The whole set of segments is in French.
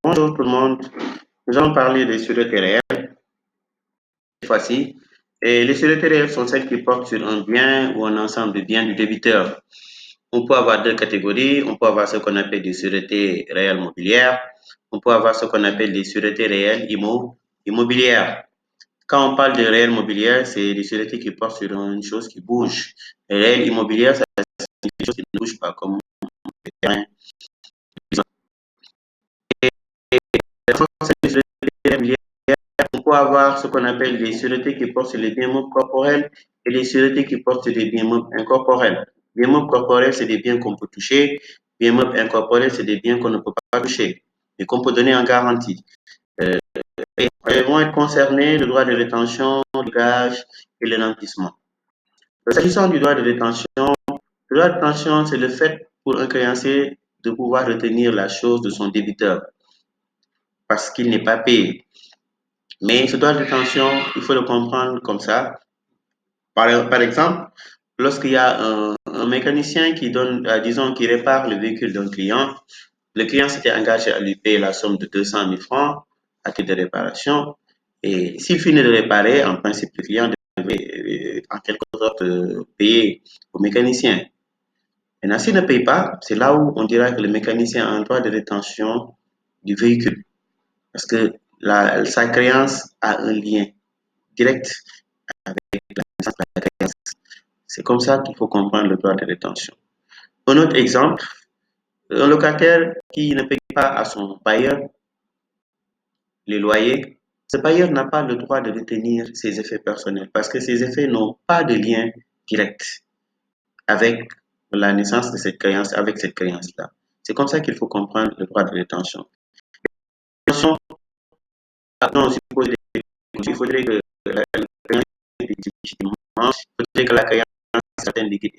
Bonjour tout le monde. Nous allons parler des sûretés réelles cette fois-ci. Et les sûretés réelles sont celles qui portent sur un bien ou un ensemble de biens du débiteur. On peut avoir deux catégories. On peut avoir ce qu'on appelle des sûretés réelles mobilières. On peut avoir ce qu'on appelle des sûretés réelles immobilières. Quand on parle de réelles mobilières, c'est des sûretés qui portent sur une chose qui bouge. Les réelles immobilières, c'est des choses qui ne bougent pas, comme le terrain. On peut avoir ce qu'on appelle des sûretés qui portent sur les biens meubles corporels et les sûretés qui portent sur les biens meubles incorporels. Biens meubles corporels, c'est des biens qu'on peut toucher. Biens meubles incorporels, c'est des biens qu'on ne peut pas toucher et qu'on peut donner en garantie. Et elles vont être concernées le droit de rétention, le gage et le nantissement. S'agissant du droit de rétention, le droit de rétention, c'est le fait pour un créancier de pouvoir retenir la chose de son débiteur parce qu'il n'est pas payé. Mais ce droit de rétention, il faut le comprendre comme ça. Par exemple, lorsqu'il y a un mécanicien qui donne, disons, qui répare le véhicule d'un client, le client s'était engagé à lui payer la somme de 200 000 francs à titre de réparation. Et s'il finit de réparer, en principe, le client devait en quelque sorte payer au mécanicien. Maintenant, s'il ne paye pas, c'est là où on dira que le mécanicien a un droit de rétention du véhicule. Parce que sa créance a un lien direct avec la naissance de la créance. C'est comme ça qu'il faut comprendre le droit de rétention. Un autre exemple, un locataire qui ne paye pas à son bailleur les loyers, ce bailleur n'a pas le droit de retenir ses effets personnels parce que ces effets n'ont pas de lien direct avec la naissance de cette créance, avec cette créance-là. C'est comme ça qu'il faut comprendre le droit de rétention. Il faudrait que la créance ait légitimement, il faudrait que la créance ait certaines liquides.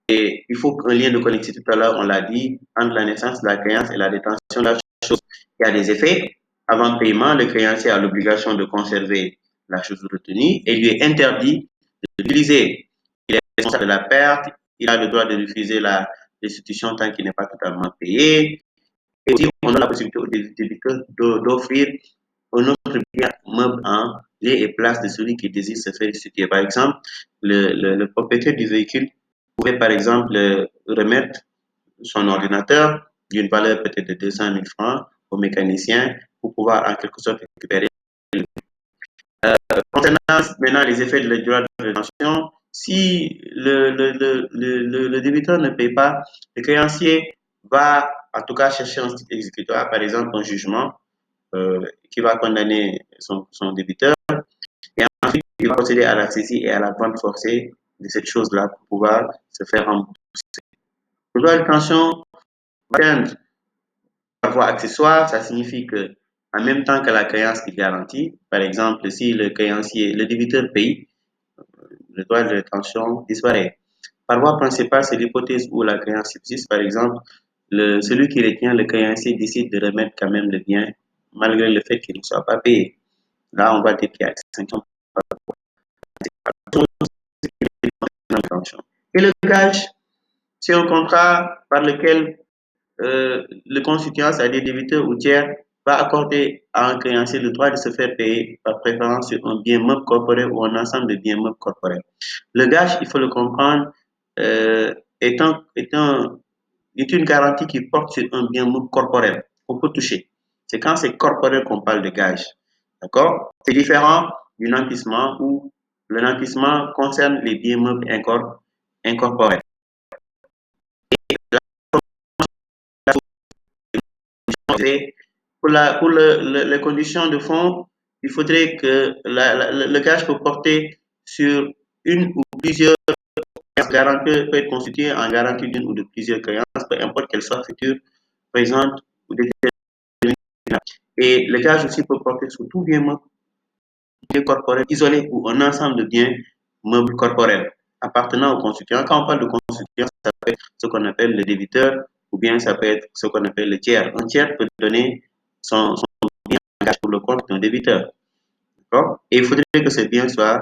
Et il faut qu'un lien de connectivité, tout à l'heure, on l'a dit, entre la naissance de la créance et la détention de la chose. Il y a des effets. Avant paiement, le créancier a l'obligation de conserver la chose retenue et lui est interdit de l'utiliser. Il est responsable de la perte, il a le droit de refuser la restitution tant qu'il n'est pas totalement payé. Et aussi, on a la possibilité au débiteur d'offrir un autre bien meuble en lieu et place de celui qui désire se faire restituer. Par exemple, le propriétaire du véhicule pouvait, par exemple, remettre son ordinateur d'une valeur peut-être de 200 000 francs au mécanicien pour pouvoir en quelque sorte récupérer. Concernant maintenant les effets de la droit de rétention, si le débiteur ne paye pas, le créancier va en tout cas chercher un titre exécutoire, par exemple un jugement qui va condamner son débiteur, et ensuite il va procéder à la saisie et à la vente forcée de cette chose-là pour pouvoir se faire rembourser. Le droit de rétention va atteindre la voie accessoire, ça signifie que en même temps que la créance est garantie, par exemple, si le créancier, le débiteur paye, le droit de rétention disparaît. Par voie principale, c'est l'hypothèse où la créance subsiste. Par exemple, celui qui retient le créancier décide de remettre quand même le bien, malgré le fait qu'il ne soit pas payé. Là, on va dire qu'il y a extinction. Et le gage, c'est un contrat par lequel le constituant, c'est-à-dire débiteur ou tiers, va accorder à un créancier le droit de se faire payer par préférence sur un bien meuble corporel ou un ensemble de biens meubles corporels. Le gage, il faut le comprendre, est une garantie qui porte sur un bien meuble corporel qu'on peut toucher. C'est quand c'est corporel qu'on parle de gage. D'accord? C'est différent du nantissement où le nantissement concerne les biens meubles incorporels. Pour les conditions de fond, il faudrait que le gage peut porter sur une ou plusieurs garanties, peut être constitué en garantie d'une ou de plusieurs créances, peu importe qu'elles soient futures, présentes ou déterminées. Et le gage aussi peut porter sur tout bien meuble corporel isolé ou un ensemble de biens meubles corporels appartenant au constituant. Quand on parle de constituant, ça peut être ce qu'on appelle le débiteur ou bien ça peut être ce qu'on appelle le tiers. Un tiers peut donner son bien en gage pour le compte d'un débiteur. Et il faudrait que ce bien soit